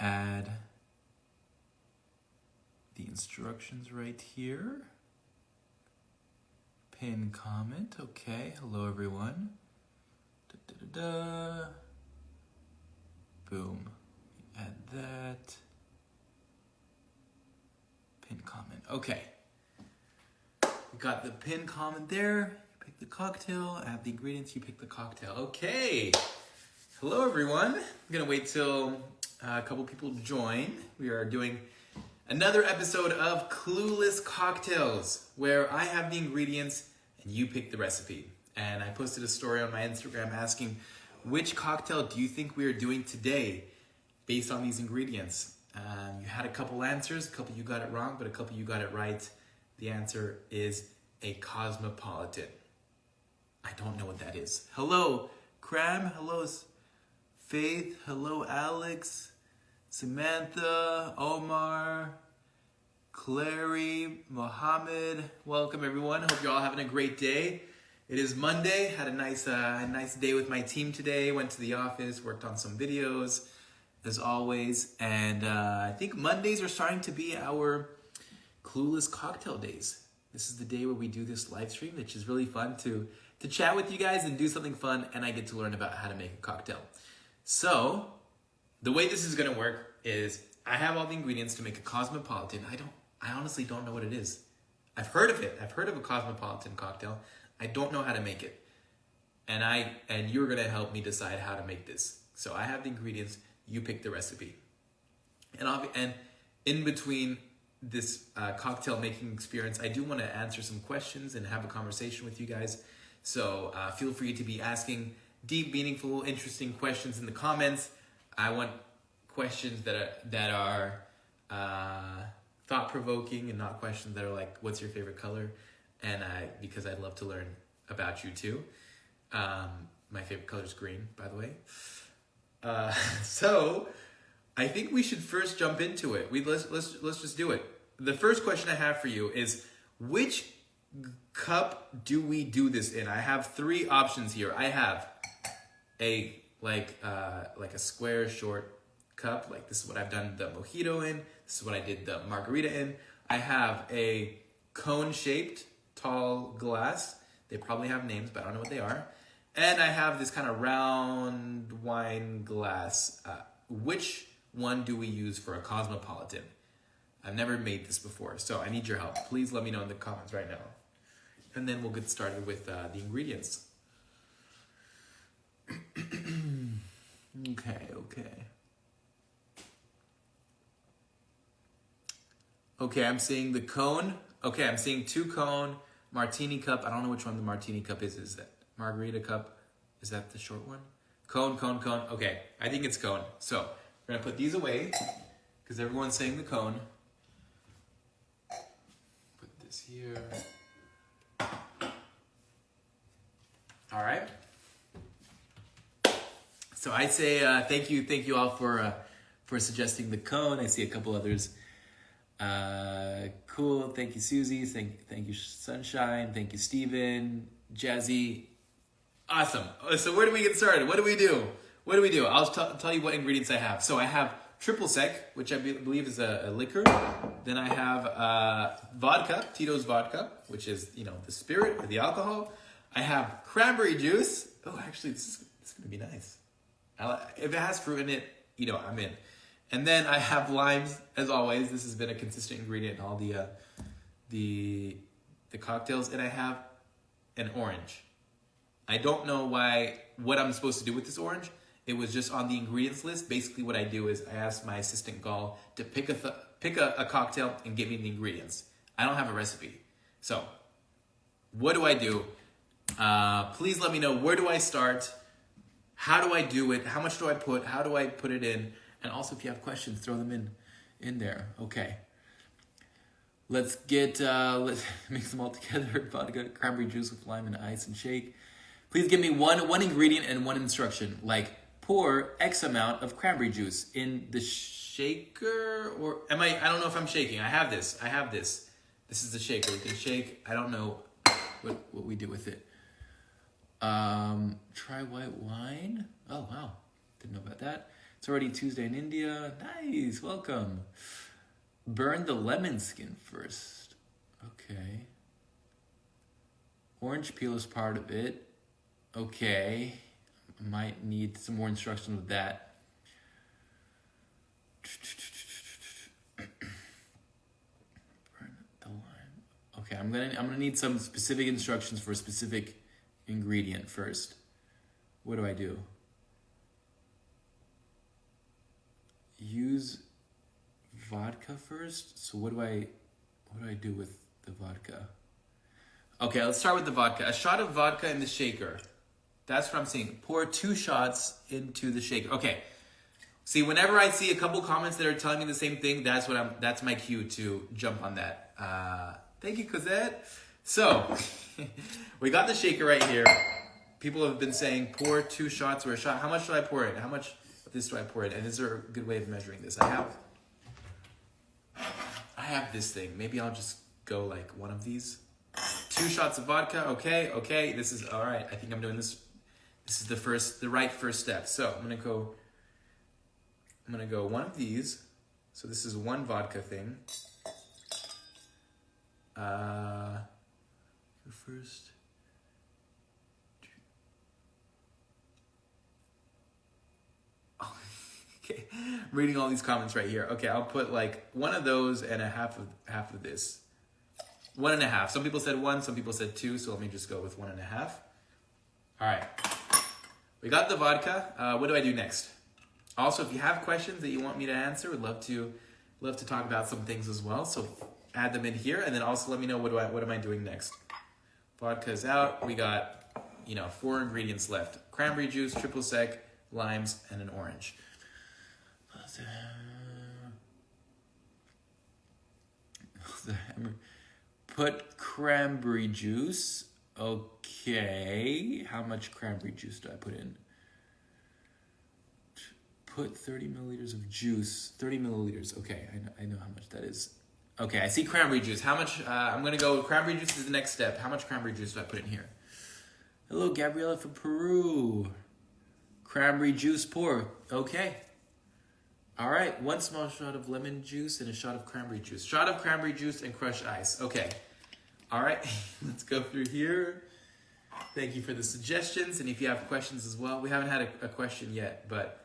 add the instructions right here. Pin comment. Okay. Hello, everyone. Da-da-da-da. Boom. Add that. Pin comment. Okay. We got the pin comment there. You pick the cocktail. Add the ingredients. You pick the cocktail. Okay. Hello, everyone. I'm going to wait till a couple people join. We are doing another episode of Clueless Cocktails, where I have the ingredients and you pick the recipe. And I posted a story on my Instagram asking, which cocktail do you think we are doing today based on these ingredients? You had a couple answers. A couple you got it wrong, but a couple you got it right. The answer is a cosmopolitan. I don't know what that is. Hello, Cram. Hello, Faith. Hello, Alex. Samantha. Omar. Clary. Mohammed. Welcome, everyone. Hope you're all having a great day. It is Monday. Had a nice day with my team today. Went to the office. Worked on some videos, as always. And I think Mondays are starting to be our Clueless Cocktail days. This is the day where we do this live stream, which is really fun to chat with you guys and do something fun, and I get to learn about how to make a cocktail. So, the way this is going to work is I have all the ingredients to make a cosmopolitan. I honestly don't know what it is. I've heard of it. I've heard of a cosmopolitan cocktail. I don't know how to make it. And you're going to help me decide how to make this. So I have the ingredients, you pick the recipe. And in between this cocktail making experience, I do want to answer some questions and have a conversation with you guys. So feel free to be asking deep, meaningful, interesting questions in the comments. I want questions that are thought-provoking and not questions that are like, what's your favorite color? And because I'd love to learn about you too. My favorite color is green, by the way. So I think we should first jump into it. Let's just do it. The first question I have for you is, which cup do we do this in? I have three options here. I have a like a square short cup, like this is what I've done the mojito in. This is what I did the margarita in. I have a cone-shaped tall glass. They probably have names, but I don't know what they are. And I have this kind of round wine glass. Which one do we use for a cosmopolitan? I've never made this before, so I need your help. Please let me know in the comments right now. And then we'll get started with the ingredients. Okay, I'm seeing the cone. Okay, I'm seeing 2 cone, martini cup. I don't know which one the martini cup is. Is that margarita cup? Is that the short one? Cone. Okay, I think it's cone. So we're gonna put these away because everyone's saying the cone. Put this here. All right. So I say thank you all for suggesting the cone. I see a couple others. Cool. Thank you, Susie. Thank you, Sunshine. Thank you, Steven. Jazzy. Awesome. So where do we get started? What do we do? I'll tell you what ingredients I have. So I have triple sec, which I believe is a liquor. Then I have vodka, Tito's vodka, which is the spirit or the alcohol. I have cranberry juice. Oh, actually, this is gonna be nice. If it has fruit in it, I'm in. And then I have limes, as always. This has been a consistent ingredient in all the cocktails. And I have an orange. I don't know what I'm supposed to do with this orange. It was just on the ingredients list. Basically, what I do is I ask my assistant Gal to pick a cocktail and give me the ingredients. I don't have a recipe. So, what do I do? Please let me know, where do I start? How do I do it? How much do I put? How do I put it in? And also, if you have questions, throw them in there. Okay. Let's mix them all together. Vodka, cranberry juice with lime and ice and shake. Please give me one ingredient and one instruction. Like, pour X amount of cranberry juice in the shaker, or I don't know if I'm shaking. I have this. This is the shaker. We can shake. I don't know what we do with it. Try white wine. Oh, wow. Didn't know about that. It's already Tuesday in India. Nice, welcome. Burn the lemon skin first. Okay. Orange peel is part of it. Okay. Might need some more instruction with that. Burn the lime. Okay, I'm gonna need some specific instructions for a specific ingredient first. What do I do? Use vodka first. So what do I do with the vodka? Okay, let's start with the vodka. A shot of vodka in the shaker. That's what I'm saying. Pour 2 shots into the shaker. Okay. See, whenever I see a couple comments that are telling me the same thing, that's my cue to jump on that. Thank you, Cosette. So, we got the shaker right here. People have been saying pour 2 shots or a shot. How much do I pour in? How much of this do I pour in? And is there a good way of measuring this? I have this thing. Maybe I'll just go like one of these. 2 shots of vodka. Okay. This is all right. I think I'm doing this. This is the right first step. So I'm gonna go one of these. So this is 1 vodka thing. First. Oh, okay. I'm reading all these comments right here. Okay, I'll put like one of those and a half of this. 1.5. Some people said 1, some people said 2, so let me just go with 1.5. All right. We got the vodka. What do I do next? Also, if you have questions that you want me to answer, would love to talk about some things as well. So add them in here, and then also let me know what am I doing next. Vodka's out. We got 4 ingredients left: cranberry juice, triple sec, limes, and an orange. Put cranberry juice. Okay. How much cranberry juice do I put in? Put 30 milliliters of juice. 30 milliliters. Okay, I know how much that is. Okay, I see cranberry juice. How much? I'm going to go cranberry juice is the next step. How much cranberry juice do I put in here? Hello, Gabriella from Peru. Cranberry juice pour. Okay. All right, 1 small shot of lemon juice and a shot of cranberry juice. Shot of cranberry juice and crushed ice. Okay. All right, let's go through here. Thank you for the suggestions. And if you have questions as well, we haven't had a question yet, but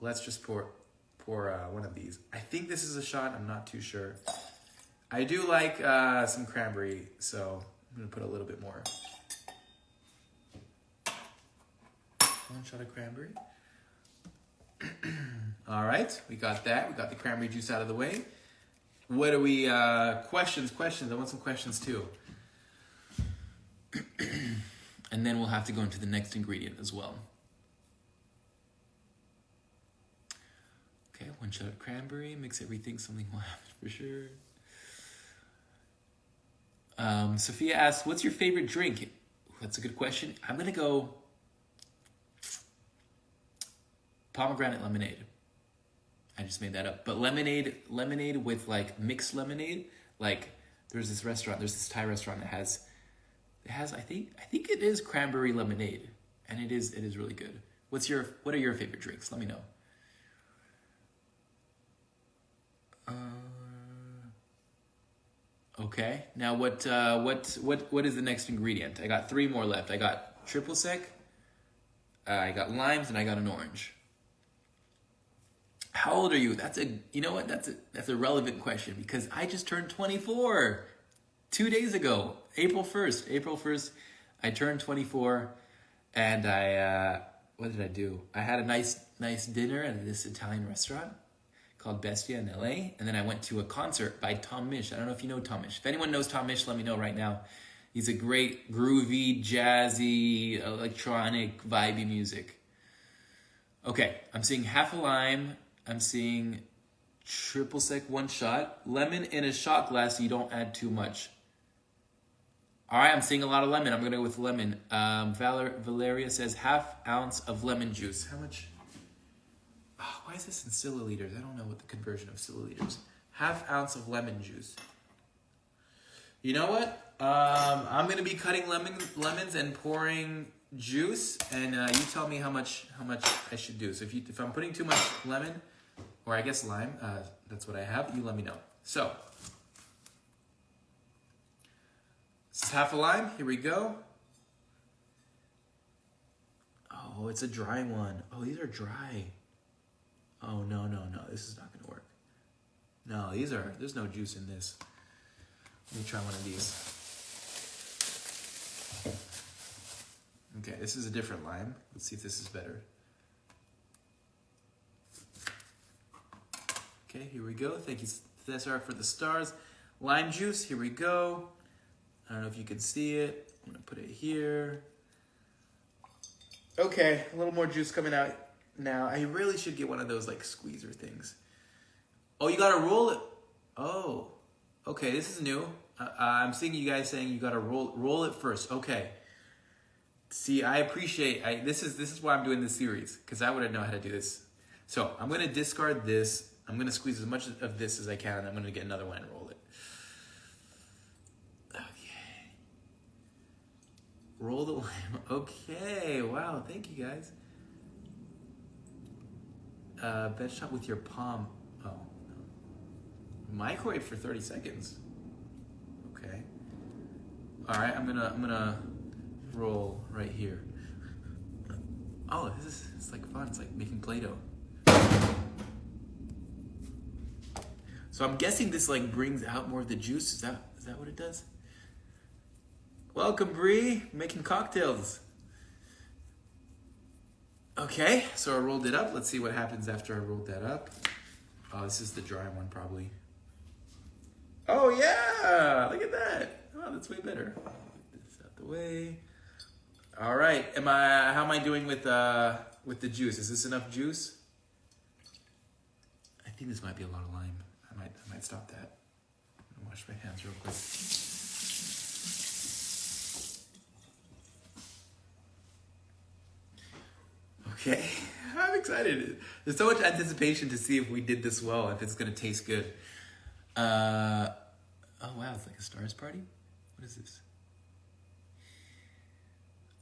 let's just pour one of these. I think this is a shot. I'm not too sure. I do like some cranberry, so I'm going to put a little bit more. 1 shot of cranberry. All right, we got that. We got the cranberry juice out of the way. What do we, questions. I want some questions too. And then we'll have to go into the next ingredient as well. Okay, 1 shot of cranberry. Mix everything, something will happen for sure. Sophia asks, what's your favorite drink? That's a good question. I'm going to go pomegranate lemonade. I just made that up. But lemonade with like mixed lemonade. Like there's this Thai restaurant that has I think it is cranberry lemonade, and it is really good. What are your favorite drinks? Let me know. Okay. Now what is the next ingredient? I got 3 more left. I got triple sec, I got limes, and I got an orange. How old are you? That's a relevant question because I just turned 24 2 days ago. April 1st, I turned 24, and what did I do? I had a nice dinner at this Italian restaurant called Bestia in LA, and then I went to a concert by Tom Misch. I don't know if you know Tom Misch. If anyone knows Tom Misch, let me know right now. He's a great groovy, jazzy, electronic, vibey music. Okay, I'm seeing half a lime. I'm seeing triple sec 1 shot. Lemon in a shot glass, so you don't add too much. All right, I'm seeing a lot of lemon. I'm going to go with lemon. Valeria says ½ ounce of lemon juice. How much? Oh, why is this in milliliters? I don't know what the conversion of milliliters. ½ ounce of lemon juice. You know what? I'm going to be cutting lemons and pouring juice, and you tell me how much I should do. So if I'm putting too much lemon, or I guess lime, that's what I have. You let me know. So this is half a lime. Here we go. Oh, it's a dry one. Oh, these are dry. Oh no, this is not gonna work. No, there's no juice in this. Let me try one of these. Okay, this is a different lime. Let's see if this is better. Okay, here we go. Thank you, Cesar, for the stars. Lime juice, here we go. I don't know if you can see it. I'm gonna put it here. Okay, a little more juice coming out now. I really should get one of those like squeezer things. Oh, you gotta roll it. Oh, okay, this is new. I'm seeing you guys saying you gotta roll it first. Okay. See, I appreciate. This is why I'm doing this series, because I wouldn't know how to do this. So I'm gonna discard this. I'm gonna squeeze as much of this as I can. I'm gonna get another one and roll it. Okay. Roll the lime. Okay. Wow. Thank you guys. Bench top with your palm. Oh. No. Microwave for 30 seconds. Okay. All right. I'm gonna roll right here. Oh, it's like fun. It's like making Play-Doh. So I'm guessing this like brings out more of the juice. Is that what it does? Welcome, Bree, making cocktails. Okay, so I rolled it up. Let's see what happens after I rolled that up. Oh, this is the dry one probably. Oh yeah, look at that. Oh, that's way better. Get this out the way. All right, how am I doing with the juice? Is this enough juice? I think this might be a lot of lime. I might stop that. I'm gonna wash my hands real quick. Okay, I'm excited. There's so much anticipation to see if we did this well, if it's gonna taste good. Oh wow, it's like a stars party? What is this?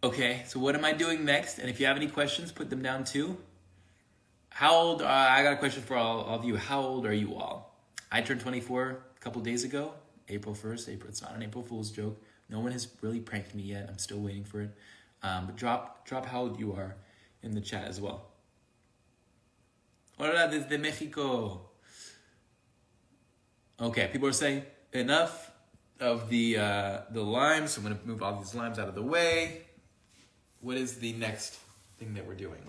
Okay, so what am I doing next? And if you have any questions, put them down too. How old, I got a question for all of you. How old are you all? I turned 24 a couple days ago, April 1st. It's not an April Fool's joke. No one has really pranked me yet. I'm still waiting for it. But drop how old you are in the chat as well. Hola desde Mexico. Okay, people are saying enough of the limes. So I'm gonna move all these limes out of the way. What is the next thing that we're doing?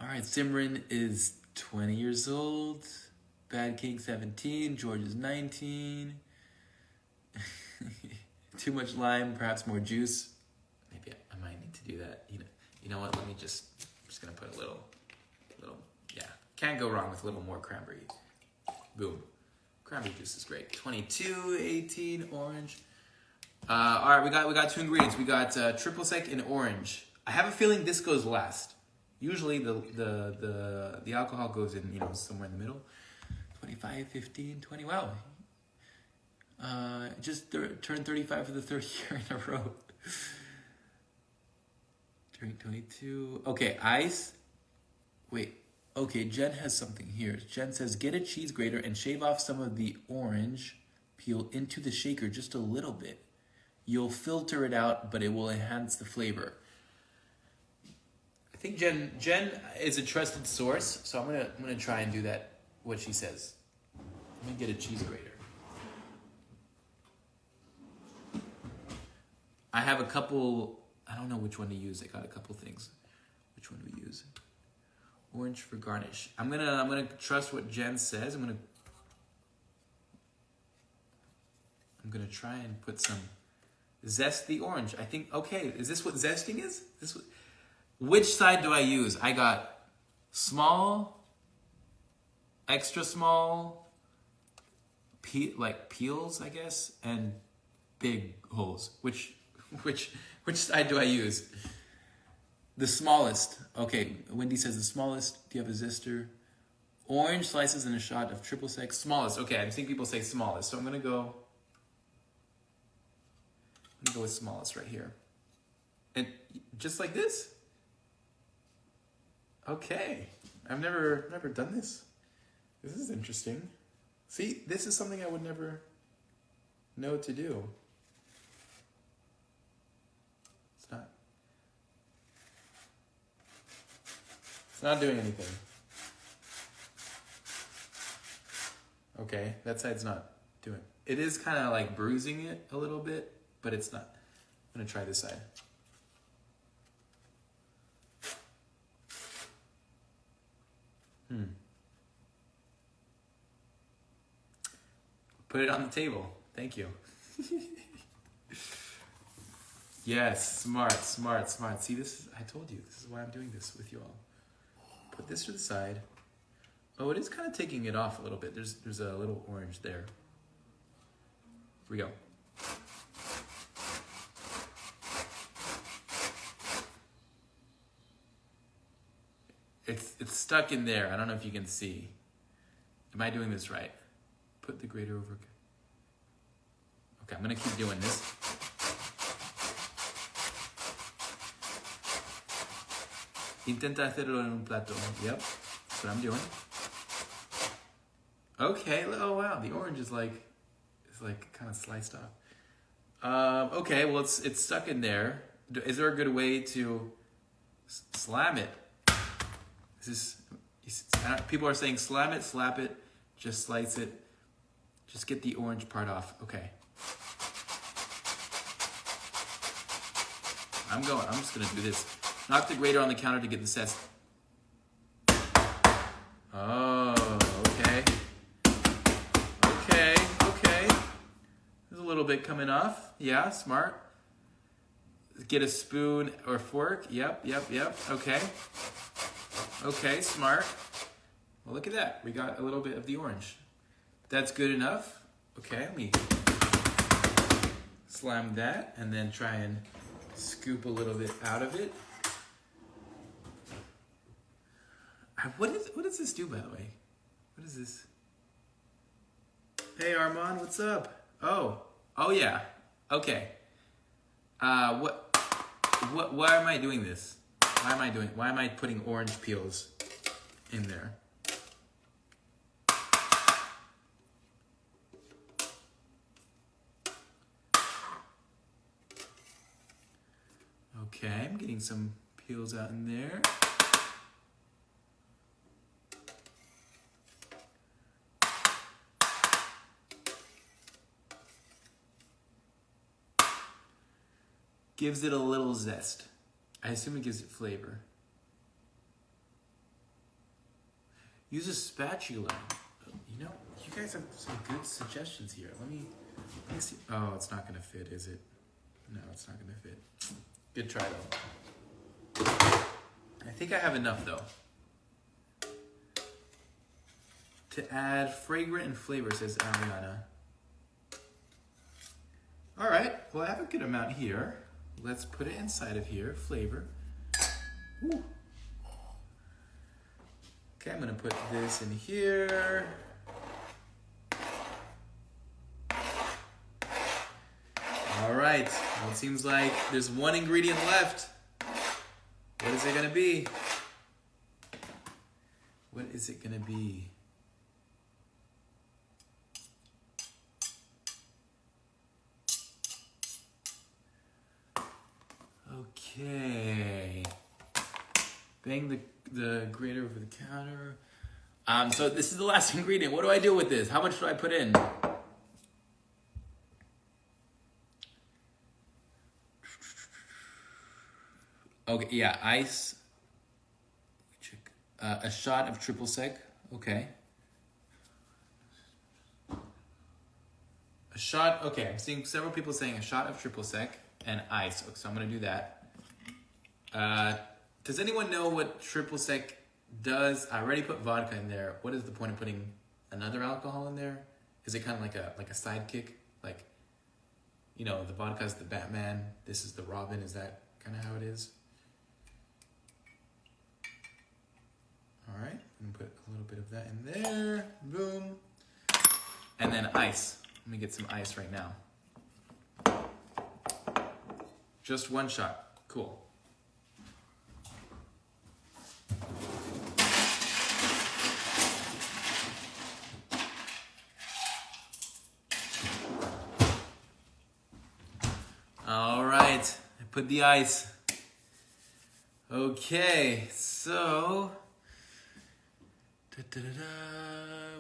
All right, Simran is 20 years old. Bad King 17. George is 19. Too much lime, perhaps more juice. Maybe I might need to do that. You know what? I'm just gonna put a little. Yeah, can't go wrong with a little more cranberry. Boom. Cranberry juice is great. 22, 18, orange. All right, we got two ingredients. We got triple sec and orange. I have a feeling this goes last. Usually the alcohol goes in, somewhere in the middle. 25, 15, 20. Wow. Just turned 35 for the third year in a row. Drink 22. Okay, ice. Wait. Okay, Jen has something here. Jen says, get a cheese grater and shave off some of the orange peel into the shaker just a little bit. You'll filter it out, but it will enhance the flavor. I think Jen is a trusted source, so I'm gonna try and do that, what she says. Let me get a cheese grater. I have a couple, I don't know which one to use. I got a couple things. Which one do we use? Orange for garnish. I'm gonna trust what Jen says. I'm gonna try and put some zest the orange. I think, okay, is this what zesting is? Which side do I use? I got small, extra small, peels, I guess, and big holes. Which side do I use? The smallest. Okay, Wendy says the smallest. Do you have a zester? Orange slices and a shot of triple sec. Smallest. Okay, I'm seeing people say smallest, so I'm gonna go gonna go with smallest right here. And just like this? Okay. I've never done this. This is interesting. See, this is something I would never know to do. It's not doing anything. Okay, that side's not doing. It is kind of like bruising it a little bit, but it's not. I'm gonna try this side. Put it on the table. Thank you. Yes, smart. See, I told you, this is why I'm doing this with you all. Put this to the side. Oh, it is kind of taking it off a little bit. There's a little orange there. Here we go. It's stuck in there. I don't know if you can see. Am I doing this right? Put the grater over. Okay, I'm gonna keep doing this. Intenta hacerlo en un plato. Yep, that's what I'm doing. Okay, oh wow, the orange is like kind of sliced off. Okay, well it's stuck in there. Is there a good way to slam it? People are saying slam it, slap it, just slice it. Just get the orange part off. Okay. I'm just gonna do this. Knock the grater on the counter to get the zest. Oh, okay. Okay. There's a little bit coming off. Yeah, smart. Get a spoon or fork. Yep. Okay, smart. Well, look at that. We got a little bit of the orange. That's good enough. Okay, let me slam that and then try and scoop a little bit out of it. What does this do, by the way? What is this? Hey, Armand, what's up? Oh yeah. Okay. Why am I doing this? Why am I putting orange peels in there? Okay, I'm getting some peels out in there. Gives it a little zest. I assume it gives it flavor. Use a spatula. You know, you guys have some good suggestions here. Let me see. Oh, it's not gonna fit, is it? No, it's not gonna fit. Good try though. I think I have enough though. To add fragrant and flavor, says Ariana. All right, well I have a good amount here. Let's put it inside of here, flavor. Woo. Okay, I'm gonna put this in here. All right, well, it seems like there's one ingredient left. What is it gonna be? What is it gonna be? Okay. Bang the grater over the counter. So this is the last ingredient. What do I do with this? How much do I put in? Okay, yeah, ice. A shot of triple sec. Okay. A shot. Okay, I'm seeing several people saying a shot of triple sec and ice. So I'm gonna do that. Does anyone know what triple sec does? I already put vodka in there. What is the point of putting another alcohol in there? Is it kind of like a sidekick? Like, you know, the vodka is the Batman. This is the Robin. Is that kind of how it is? All right, I'm gonna put a little bit of that in there. Boom. And then ice. Let me get some ice right now. Just one shot. Cool. All right, I put the ice. Okay, so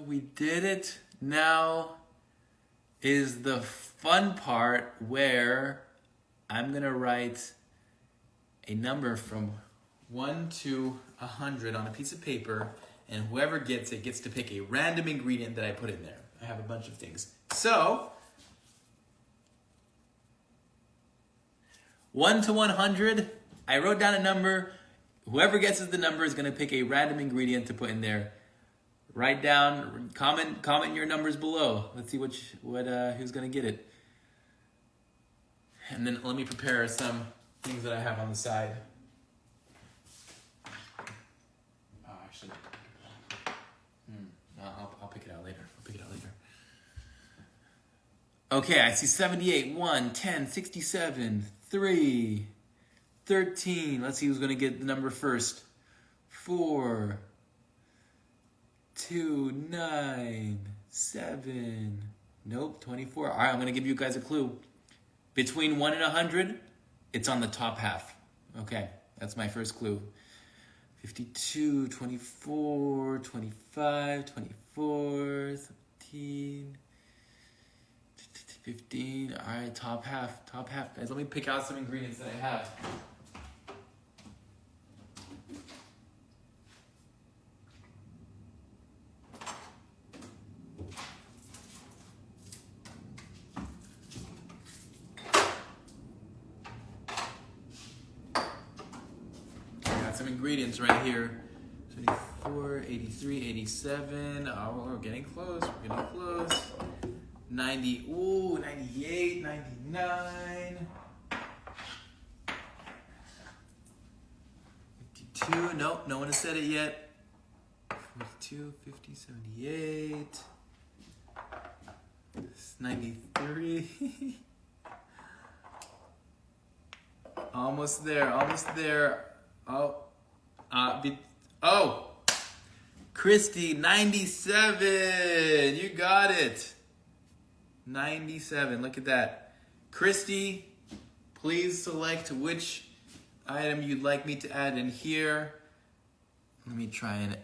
we did it. Now is the fun part where I'm gonna write a number from 1 to 100 on a piece of paper, and whoever gets it gets to pick a random ingredient that I put in there. I have a bunch of things. So 1 to 100, I wrote down a number. Whoever guesses the number is going to pick a random ingredient to put in there. Write down, comment your numbers below. Let's see who's going to get it. And then let me prepare some things that I have on the side. Oh, actually, no, I'll pick it out later. Okay, I see 78, 1, 10, 67, 3, 13. Let's see who's going to get the number first. 4, 2, 9, 7. Nope, 24. All right, I'm going to give you guys a clue. Between 1 and 100, it's on the top half. Okay, that's my first clue. 52, 24, 25, 24, 17. 15. All right, top half. Guys, let me pick out some ingredients that I have. I got some ingredients right here. 74, 83, 87. Oh, we're getting close. 90, 98, 99, 52, nope, no one has said it yet. 42, 50, 78, 93, almost there. Christy, 97, you got it. 97, look at that. Christy, please select which item you'd like me to add in here. Let me try and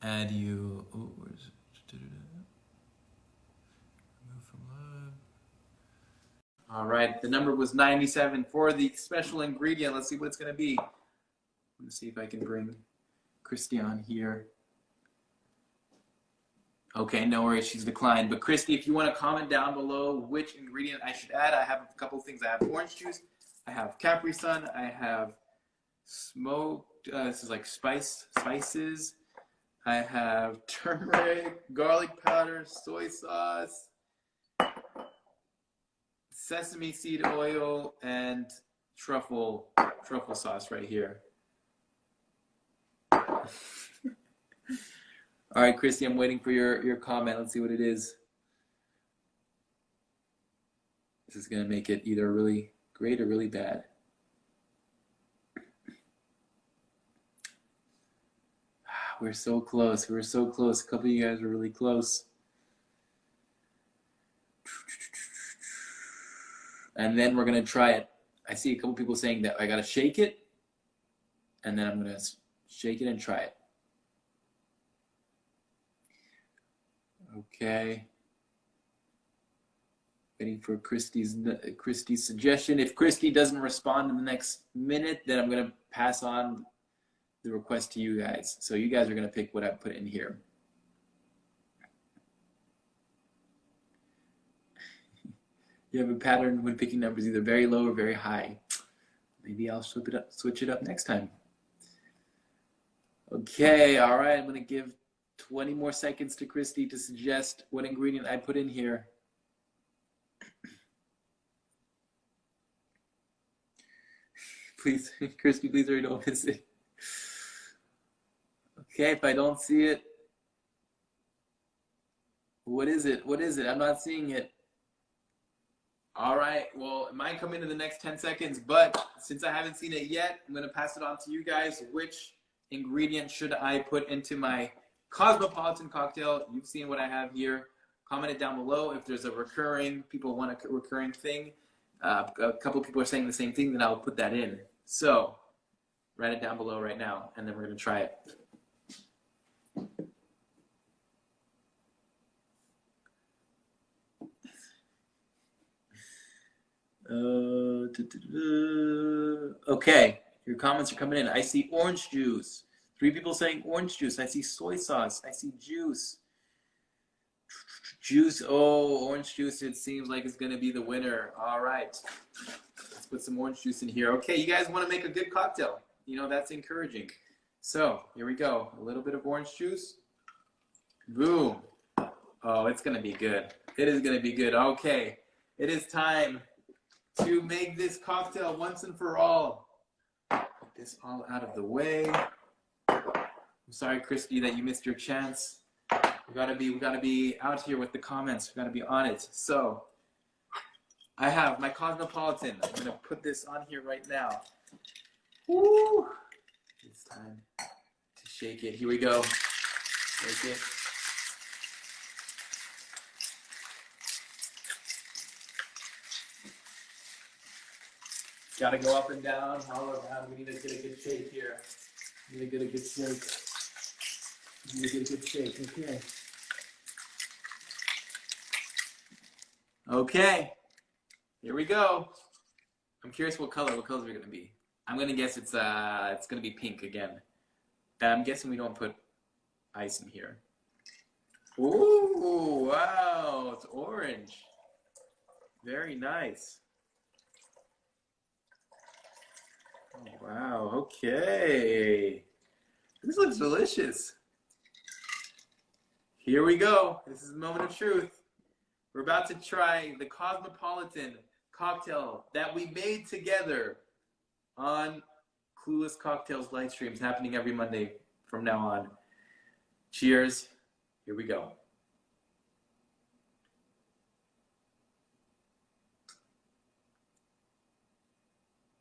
add you. Oh, where's it? Remove from love. All right, the number was 97 for the special ingredient. Let's see what it's going to be. Let's see if I can bring Christy on here. Okay, no worries, she's declined. But Christy, if you want to comment down below which ingredient I should add, I have a couple of things. I have orange juice, I have Capri Sun, I have smoked, this is like spices. I have turmeric, garlic powder, soy sauce, sesame seed oil, and truffle sauce right here. All right, Christy, I'm waiting for your comment. Let's see what it is. This is going to make it either really great or really bad. We're so close. A couple of you guys were really close. And then we're going to try it. I see a couple people saying that I got to shake it. And then I'm going to shake it and try it. Okay. Waiting for Christy's suggestion. If Christy doesn't respond in the next minute, then I'm going to pass on the request to you guys. So you guys are going to pick what I put in here. You have a pattern when picking numbers, either very low or very high. Maybe I'll switch it up next time. Okay, all right. I'm going to give 20 more seconds to Christy to suggest what ingredient I put in here. Please, Christy, please hurry, don't miss it. Okay, if I don't see it, what is it? I'm not seeing it. All right. Well, it might come in the next 10 seconds, but since I haven't seen it yet, I'm going to pass it on to you guys. Which ingredient should I put into my cosmopolitan cocktail? You've seen what I have here. Comment it down below if there's a people want a recurring thing. A couple people are saying the same thing, then I'll put that in. So, write it down below right now, and then we're going to try it. Okay, your comments are coming in. I see orange juice. 3 people saying orange juice. I see soy sauce. I see juice. Juice. Oh, orange juice. It seems like it's going to be the winner. All right. Let's put some orange juice in here. Okay, you guys want to make a good cocktail. You know, that's encouraging. So, here we go. A little bit of orange juice. Boom. Oh, it's going to be good. It is going to be good. Okay. It is time to make this cocktail once and for all. Get this all out of the way. I'm sorry, Christy, that you missed your chance. We gotta be out here with the comments. We gotta be on it. So, I have my cosmopolitan. I'm gonna put this on here right now. Woo! It's time to shake it. Here we go. Shake it. Gotta go up and down, all around. We need to get a good shake here. We need to get a good shake. We need to get a good shake. Okay. Okay. Here we go. I'm curious what colors are gonna be. I'm gonna guess it's gonna be pink again. And I'm guessing we don't put ice in here. Ooh, wow, it's orange. Very nice. Oh, wow, okay. This looks delicious. Here we go. This is the moment of truth. We're about to try the cosmopolitan cocktail that we made together on Clueless Cocktails live streams happening every Monday from now on. Cheers. Here we go.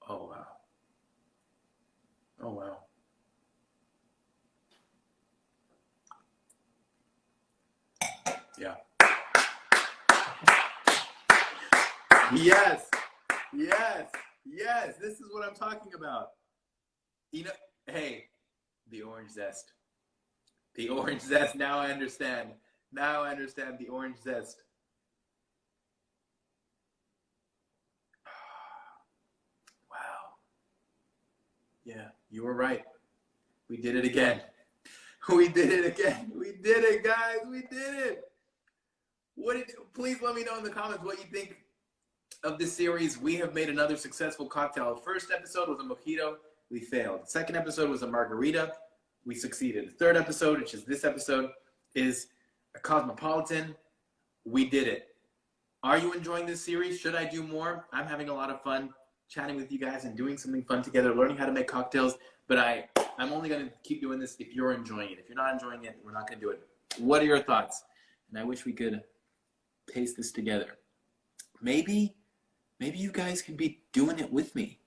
Oh, wow. Oh, wow. Yeah. Yes. Yes. Yes. This is what I'm talking about. You know, hey, the orange zest. The orange zest. Now I understand. Now I understand the orange zest. Wow. Yeah, you were right. We did it again. We did it again. We did it, guys. We did it. Please let me know in the comments what you think of this series. We have made another successful cocktail. The first episode was a mojito. We failed. The second episode was a margarita. We succeeded. The third episode, which is this episode, is a cosmopolitan. We did it. Are you enjoying this series? Should I do more? I'm having a lot of fun chatting with you guys and doing something fun together, learning how to make cocktails. But I'm only going to keep doing this if you're enjoying it. If you're not enjoying it, we're not going to do it. What are your thoughts? And I wish we could paste this together. Maybe you guys can be doing it with me.